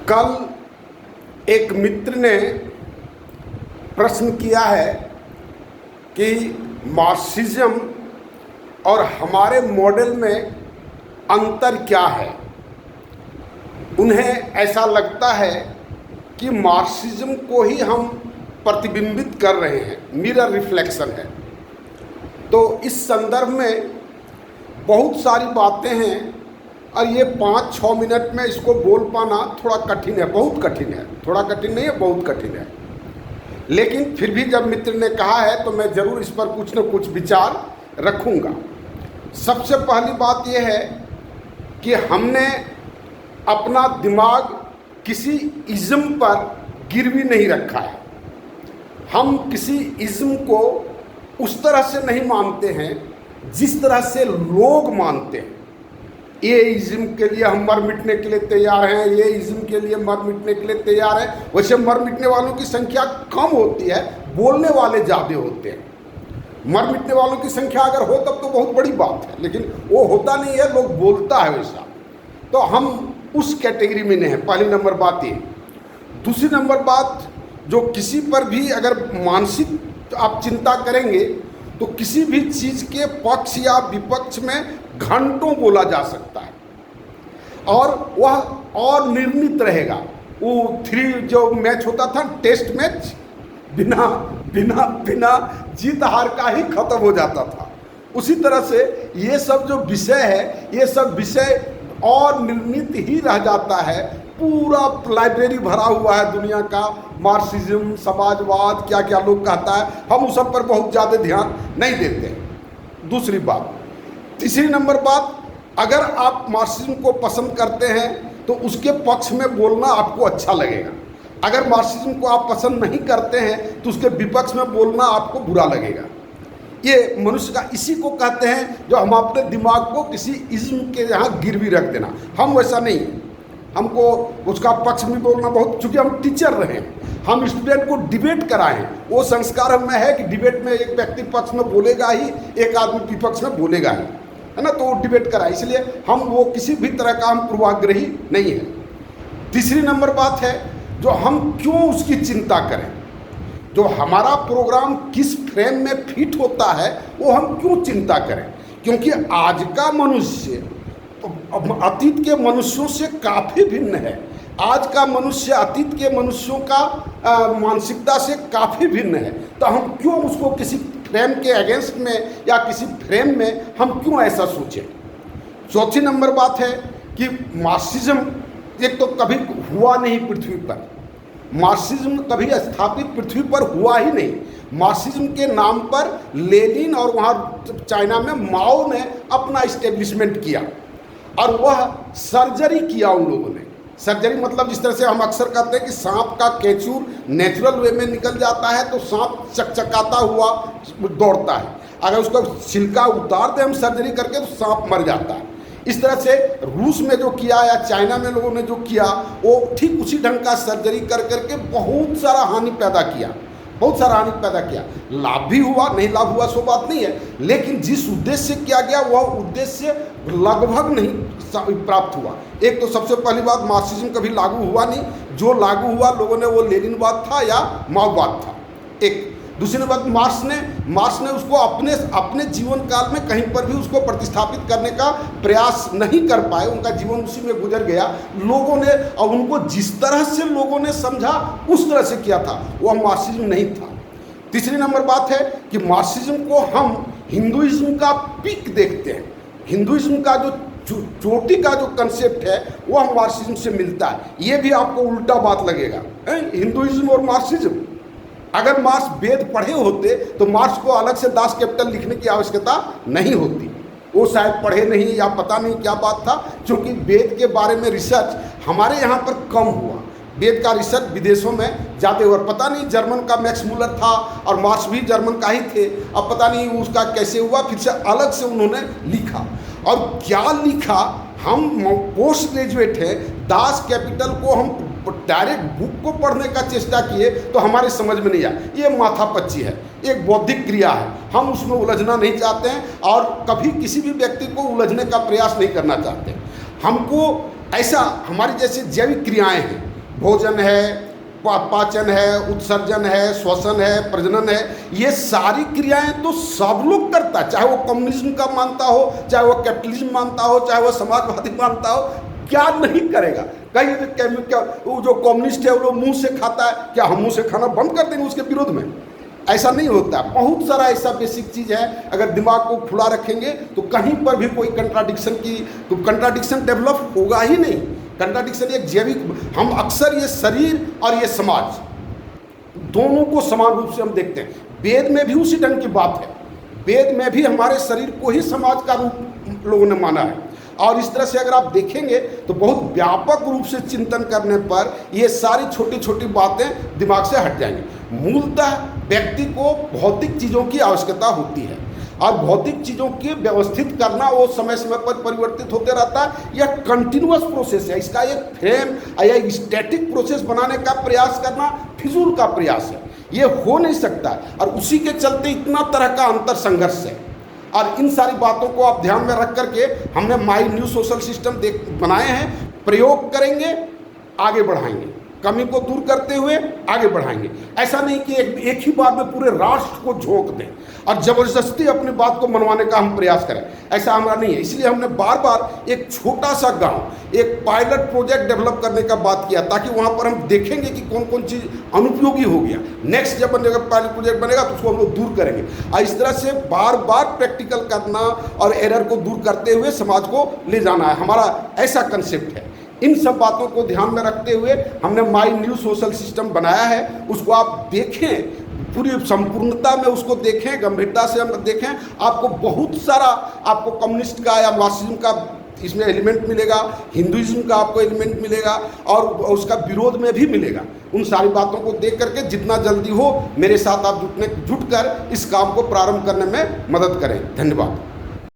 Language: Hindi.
कल एक मित्र ने प्रश्न किया है कि मार्क्सिज्म और हमारे मॉडल में अंतर क्या है। उन्हें ऐसा लगता है कि मार्क्सिज्म को ही हम प्रतिबिंबित कर रहे हैं, मिरर रिफ्लेक्शन है। तो इस संदर्भ में बहुत सारी बातें हैं और ये 5-6 मिनट में इसको बोल पाना थोड़ा कठिन है, बहुत कठिन है। थोड़ा कठिन नहीं है, बहुत कठिन है। लेकिन फिर भी जब मित्र ने कहा है तो मैं ज़रूर इस पर कुछ न कुछ विचार रखूँगा। सबसे पहली बात यह है कि हमने अपना दिमाग किसी इज़्म पर गिरवी नहीं रखा है। हम किसी इज़्म को उस तरह से नहीं मानते हैं जिस तरह से लोग मानते हैं। ये इज़्म के लिए हम मर मिटने के लिए तैयार हैं, ये इज़्म के लिए मर मिटने के लिए तैयार हैं। वैसे मर मिटने वालों की संख्या कम होती है, बोलने वाले ज़्यादा होते हैं। मर मिटने वालों की संख्या अगर हो तब तो बहुत बड़ी बात है, लेकिन वो होता नहीं है, लोग बोलता है वैसा। तो हम उस कैटेगरी में नहीं है, पहली नंबर बात ये। दूसरी नंबर बात, जो किसी पर भी अगर मानसिक आप चिंता करेंगे तो किसी भी चीज़ के पक्ष या विपक्ष में घंटों बोला जा सकता है और वह और निर्णित रहेगा। वो 3 जो मैच होता था, टेस्ट मैच, बिना बिना बिना जीत हार का ही खत्म हो जाता था। उसी तरह से ये सब जो विषय है, ये सब विषय और निर्णित ही रह जाता है। पूरा लाइब्रेरी भरा हुआ है दुनिया का, मार्क्सिज्म, समाजवाद, क्या क्या लोग कहता है, हम उस सब पर बहुत ज़्यादा ध्यान नहीं देते। दूसरी बात। तीसरी नंबर बात, अगर आप मार्क्सिज्म को पसंद करते हैं तो उसके पक्ष में बोलना आपको अच्छा लगेगा। अगर मार्क्सिज्म को आप पसंद नहीं करते हैं तो उसके विपक्ष में बोलना आपको बुरा लगेगा। ये मनुष्य का, इसी को कहते हैं जो हम अपने दिमाग को किसी इज़्म के यहाँ गिरवी रख देना। हम वैसा नहीं, हमको उसका पक्ष में बोलना बहुत, चूँकि हम टीचर रहे हैं, हम स्टूडेंट को डिबेट कराएं, वो संस्कार हमें है कि डिबेट में एक व्यक्ति पक्ष में बोलेगा ही, एक आदमी विपक्ष में बोलेगा ही, है ना। तो वो डिबेट कराए, इसलिए हम वो किसी भी तरह का हम पूर्वाग्रही नहीं है। तीसरी नंबर बात है, जो हम क्यों उसकी चिंता करें, जो हमारा प्रोग्राम किस फ्रेम में फिट होता है वो हम क्यों चिंता करें। क्योंकि आज का मनुष्य अतीत के मनुष्यों से काफ़ी भिन्न है। आज का मनुष्य अतीत के मनुष्यों का मानसिकता से काफ़ी भिन्न है। तो हम क्यों उसको किसी फ्रेम के अगेंस्ट में या किसी फ्रेम में हम क्यों ऐसा सोचें। चौथी नंबर बात है कि मार्क्सिज्म एक तो कभी हुआ नहीं पृथ्वी पर, मार्क्सिज्म कभी स्थापित पृथ्वी पर हुआ ही नहीं। मार्क्सिज्म के नाम पर लेनिन और वहाँ चाइना में माओ ने अपना इस्टेब्लिशमेंट किया और वह सर्जरी किया उन लोगों ने। सर्जरी मतलब जिस तरह से हम अक्सर कहते हैं कि सांप का केचूर नेचुरल वे में निकल जाता है तो सांप चकचकाता हुआ दौड़ता है, अगर उसका छिलका उतार दें हम सर्जरी करके तो सांप मर जाता है। इस तरह से रूस में जो किया या चाइना में लोगों ने जो किया वो ठीक उसी ढंग का सर्जरी कर करके बहुत सारा हानि पैदा किया, बहुत सारा हानि पैदा किया। लाभ भी हुआ, नहीं लाभ हुआ सो बात नहीं है, लेकिन जिस उद्देश्य से किया गया वह उद्देश्य लगभग नहीं प्राप्त हुआ। एक तो सबसे पहली बात, मार्क्सिज्म कभी लागू हुआ नहीं, जो लागू हुआ लोगों ने वो लेनिनवाद था या माओवाद था। एक दूसरी बात, मार्क्स ने उसको अपने जीवन काल में कहीं पर भी उसको प्रतिस्थापित करने का प्रयास नहीं कर पाए, उनका जीवन उसी में गुजर गया। लोगों ने और उनको जिस तरह से लोगों ने समझा उस तरह से किया था, वह मार्क्सिज्म नहीं था। तीसरी नंबर बात है कि मार्क्सिज्म को हम हिंदुइज्म का पीक देखते हैं। हिंदुइज्म का जो चोटी का जो कंसेप्ट है वह मार्क्सिज्म से मिलता है। ये भी आपको उल्टा बात लगेगा, हिंदुइज्म और मार्क्सिज्म। अगर मार्क्स वेद पढ़े होते तो मार्क्स को अलग से दास कैपिटल लिखने की आवश्यकता नहीं होती। वो शायद पढ़े नहीं या पता नहीं क्या बात था, क्योंकि वेद के बारे में रिसर्च हमारे यहाँ पर कम हुआ। वेद का रिसर्च विदेशों में जाते हुए, पता नहीं जर्मन का मैक्स मूलर था और मार्क्स भी जर्मन का ही थे, अब पता नहीं उसका कैसे हुआ, फिर से अलग से उन्होंने लिखा। और क्या लिखा, हम पोस्ट ग्रेजुएट हैं, दास कैपिटल को हम डायरेक्ट बुक को पढ़ने का चेष्टा किए तो हमारे समझ में नहीं आया। ये माथापच्ची है, एक बौद्धिक क्रिया है, हम उसमें उलझना नहीं चाहते हैं और कभी किसी भी व्यक्ति को उलझने का प्रयास नहीं करना चाहते। हमको ऐसा, हमारी जैसे जैविक क्रियाएं हैं, भोजन है, पाचन है, उत्सर्जन है, श्वसन है, प्रजनन है, ये सारी क्रियाएं तो सब लोग करता है, चाहे वो कम्युनिज्म का मानता हो, चाहे वो कैपिटलिज्म मानता हो, चाहे वो समाजवादी मानता हो, क्या नहीं करेगा। कहीं क्या वो जो कम्युनिस्ट है वो मुंह से खाता है, क्या हम मुंह से खाना बंद कर देंगे उसके विरोध में? ऐसा नहीं होता। बहुत सारा ऐसा बेसिक चीज़ है, अगर दिमाग को खुला रखेंगे तो कहीं पर भी कोई कंट्राडिक्शन डेवलप होगा ही नहीं। कंट्राडिक्शन एक जैविक, हम अक्सर ये शरीर और ये समाज दोनों को समान रूप से हम देखते हैं। वेद में भी उसी ढंग की बात है, वेद में भी हमारे शरीर को ही समाज का रूप लोगों ने माना है। और इस तरह से अगर आप देखेंगे तो बहुत व्यापक रूप से चिंतन करने पर ये सारी छोटी छोटी बातें दिमाग से हट जाएंगी। मूलतः व्यक्ति को भौतिक चीज़ों की आवश्यकता होती है और भौतिक चीज़ों की व्यवस्थित करना वो समय समय पर परिवर्तित होते रहता है। यह कंटिन्यूअस प्रोसेस है, इसका एक फ्रेम या स्टैटिक प्रोसेस बनाने का प्रयास करना फिजूल का प्रयास है, ये हो नहीं सकता। और उसी के चलते इतना तरह का अंतर संघर्ष है। और इन सारी बातों को आप ध्यान में रख करके हमने माई न्यू सोशल सिस्टम बनाए हैं। प्रयोग करेंगे, आगे बढ़ाएंगे, कमी को दूर करते हुए आगे बढ़ाएंगे। ऐसा नहीं कि एक ही बार में पूरे राष्ट्र को झोंक दें और जबरदस्ती अपनी बात को मनवाने का हम प्रयास करें, ऐसा हमारा नहीं है। इसलिए हमने बार बार एक छोटा सा गांव, एक पायलट प्रोजेक्ट डेवलप करने का बात किया, ताकि वहां पर हम देखेंगे कि कौन कौन चीज़ अनुपयोगी हो गया। नेक्स्ट जब पायलट प्रोजेक्ट बनेगा तो उसको हम लोग दूर करेंगे। और इस तरह से बार बार प्रैक्टिकल करना और एरर को दूर करते हुए समाज को ले जाना है, हमारा ऐसा कंसेप्ट है। इन सब बातों को ध्यान में रखते हुए हमने माई न्यू सोशल सिस्टम बनाया है। उसको आप देखें, पूरी संपूर्णता में उसको देखें, गंभीरता से हम देखें। आपको बहुत सारा, आपको कम्युनिस्ट का या मार्क्सिज्म का इसमें एलिमेंट मिलेगा, हिंदुइज्म का आपको एलिमेंट मिलेगा और उसका विरोध में भी मिलेगा। उन सारी बातों को देख करके जितना जल्दी हो मेरे साथ आप जुट कर इस काम को प्रारंभ करने में मदद करें। धन्यवाद।